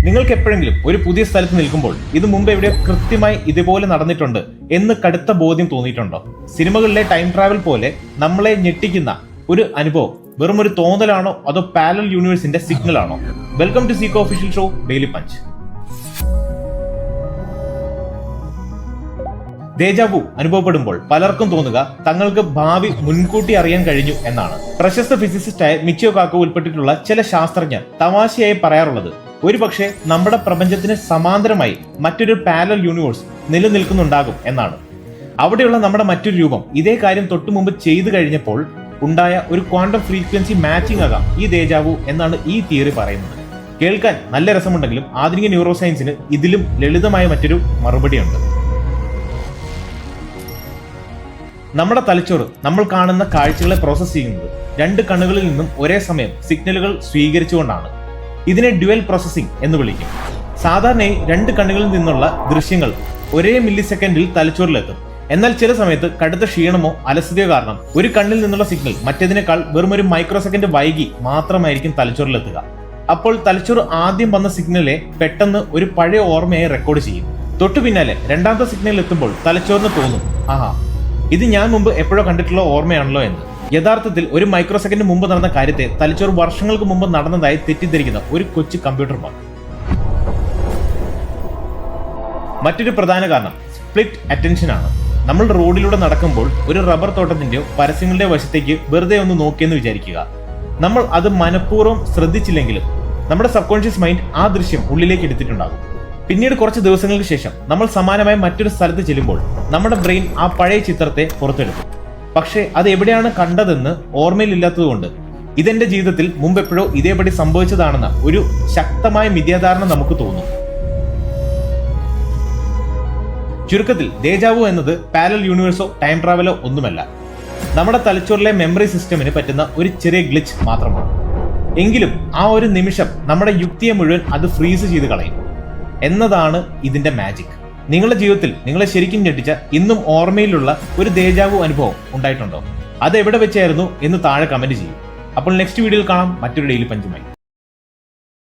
നിങ്ങൾക്ക് എപ്പോഴെങ്കിലും ഒരു പുതിയ സ്ഥലത്ത് നിൽക്കുമ്പോൾ ഇത് മുമ്പ് എവിടെ കൃത്യമായി ഇതുപോലെ നടന്നിട്ടുണ്ട് എന്ന് കടുത്ത ബോധ്യം തോന്നിയിട്ടുണ്ടോ? സിനിമകളിലെ ടൈം ട്രാവൽ പോലെ നമ്മളെ ഞെട്ടിക്കുന്ന ഒരു അനുഭവം വെറും ഒരു തോന്നലാണോ അതോ പാരലൽ യൂണിവേഴ്സിന്റെ സിഗ്നൽ ആണോ? വെൽക്കം ടു സീക്കോ official show daily punch. Deja vu അനുഭവപ്പെടുമ്പോൾ പലർക്കും തോന്നുക തങ്ങൾക്ക് ഭാവി മുൻകൂട്ടി അറിയാൻ കഴിഞ്ഞു എന്നാണ്. പ്രശസ്ത ഫിസിസിസ്റ്റായ മിച്ചിയോ കാക്കോ ഉൾപ്പെട്ടിട്ടുള്ള ചില ശാസ്ത്രജ്ഞർ തമാശയായി പറയാറുള്ളത് ഒരുപക്ഷെ നമ്മുടെ പ്രപഞ്ചത്തിന് സമാന്തരമായി മറ്റൊരു പാരലൽ യൂണിവേഴ്സ് നിലനിൽക്കുന്നുണ്ടാകും എന്നാണ്. അവിടെയുള്ള നമ്മുടെ മറ്റൊരു രൂപം ഇതേ കാര്യം തൊട്ടു മുമ്പ് ചെയ്തു കഴിഞ്ഞപ്പോൾ ഉണ്ടായ ഒരു ക്വാണ്ടം ഫ്രീക്വൻസി മാച്ചിങ് ആകാം ഈ ദേജാവു എന്നാണ് ഈ തിയറി പറയുന്നത്. കേൾക്കാൻ നല്ല രസമുണ്ടെങ്കിലും ആധുനിക ന്യൂറോ സയൻസിന് ഇതിലും ലളിതമായ മറ്റൊരു മറുപടിയുണ്ട്. നമ്മുടെ തലച്ചോറ് നമ്മൾ കാണുന്ന കാഴ്ചകളെ പ്രോസസ് ചെയ്യുന്നത് രണ്ട് കണ്ണുകളിൽ നിന്നും ഒരേ സമയം സിഗ്നലുകൾ സ്വീകരിച്ചുകൊണ്ടാണ്. ഇതിനെ ഡ്യുവൽ പ്രോസസ്സിംഗ് എന്ന് വിളിക്കും. സാധാരണയായി രണ്ട് കണ്ണുകളിൽ നിന്നുള്ള ദൃശ്യങ്ങൾ ഒരേ മില്ലി സെക്കൻഡിൽ തലച്ചോറിലെത്തും. എന്നാൽ ചില സമയത്ത് കടുത്ത ക്ഷീണമോ അലസതയോ കാരണം ഒരു കണ്ണിൽ നിന്നുള്ള സിഗ്നൽ മറ്റേതിനേക്കാൾ വെറും ഒരു മൈക്രോ സെക്കൻഡ് വൈകി മാത്രമായിരിക്കും തലച്ചോറിലെത്തുക. അപ്പോൾ തലച്ചോറ് ആദ്യം വന്ന സിഗ്നലെ പെട്ടെന്ന് ഒരു പഴയ ഓർമ്മയെ റെക്കോർഡ് ചെയ്യും. തൊട്ടു പിന്നാലെ രണ്ടാമത്തെ സിഗ്നൽ എത്തുമ്പോൾ തലച്ചോറിന് തോന്നും, ആഹാ, ഇത് ഞാൻ മുമ്പ് എപ്പോഴോ കണ്ടിട്ടുള്ള ഓർമ്മയാണല്ലോ എന്ന്. യഥാർത്ഥത്തിൽ ഒരു മൈക്രോ സെക്കൻഡ് മുമ്പ് നടന്ന കാര്യത്തെ തലച്ചോറ് വർഷങ്ങൾക്ക് മുമ്പ് നടന്നതായി തെറ്റിദ്ധരിക്കുന്ന ഒരു കൊച്ചു കമ്പ്യൂട്ടർ ബഗ്. മറ്റൊരു പ്രധാന കാരണം സ്പ്ലിറ്റ് അറ്റൻഷൻ ആണ്. നമ്മൾ റോഡിലൂടെ നടക്കുമ്പോൾ ഒരു റബ്ബർ തോട്ടത്തിന്റെയോ പരസ്യങ്ങളുടെയോ വശത്തേക്ക് വെറുതെ ഒന്ന് നോക്കിയെന്ന് വിചാരിക്കുക. നമ്മൾ അത് മനഃപൂർവ്വം ശ്രദ്ധിച്ചില്ലെങ്കിലും നമ്മുടെ സബ് കോൺഷ്യസ് മൈൻഡ് ആ ദൃശ്യം ഉള്ളിലേക്ക് എടുത്തിട്ടുണ്ടാകും. പിന്നീട് കുറച്ച് ദിവസങ്ങൾക്ക് ശേഷം നമ്മൾ സമാനമായ മറ്റൊരു സ്ഥലത്ത് ചെല്ലുമ്പോൾ നമ്മുടെ ബ്രെയിൻ ആ പഴയ ചിത്രത്തെ പുറത്തെടുക്കും. പക്ഷേ അത് എവിടെയാണ് കണ്ടതെന്ന് ഓർമ്മയിലില്ലാത്തതുകൊണ്ട് ഇതെന്റെ ജീവിതത്തിൽ മുമ്പെപ്പോഴോ ഇതേപടി സംഭവിച്ചതാണെന്ന ഒരു ശക്തമായ മിഥ്യാധാരണ നമുക്ക് തോന്നും. ചുരുക്കത്തിൽ ദേജാവു എന്നത് പാരലൽ യൂണിവേഴ്സോ ടൈം ട്രാവലോ ഒന്നുമല്ല. നമ്മുടെ തലച്ചോറിലെ മെമ്മറി സിസ്റ്റമിന് പറ്റുന്ന ഒരു ചെറിയ ഗ്ലിച്ച് മാത്രമാണ്. എങ്കിലും ആ ഒരു നിമിഷം നമ്മുടെ യുക്തിയെ മുഴുവൻ അത് ഫ്രീസ് ചെയ്ത് കളയും എന്നതാണ് ഇതിന്റെ മാജിക്. നിങ്ങളുടെ ജീവിതത്തിൽ നിങ്ങളെ ശരിക്കും ഞെട്ടിച്ച ഇന്നും ഓർമ്മയിലുള്ള ഒരു ദേജാവു അനുഭവം ഉണ്ടായിട്ടുണ്ടോ? അത് എവിടെ വെച്ചായിരുന്നു എന്ന് താഴെ കമന്റ് ചെയ്യും. അപ്പോൾ നെക്സ്റ്റ് വീഡിയോയിൽ കാണാം മറ്റൊരു ഡെയിലി പഞ്ചുമായി.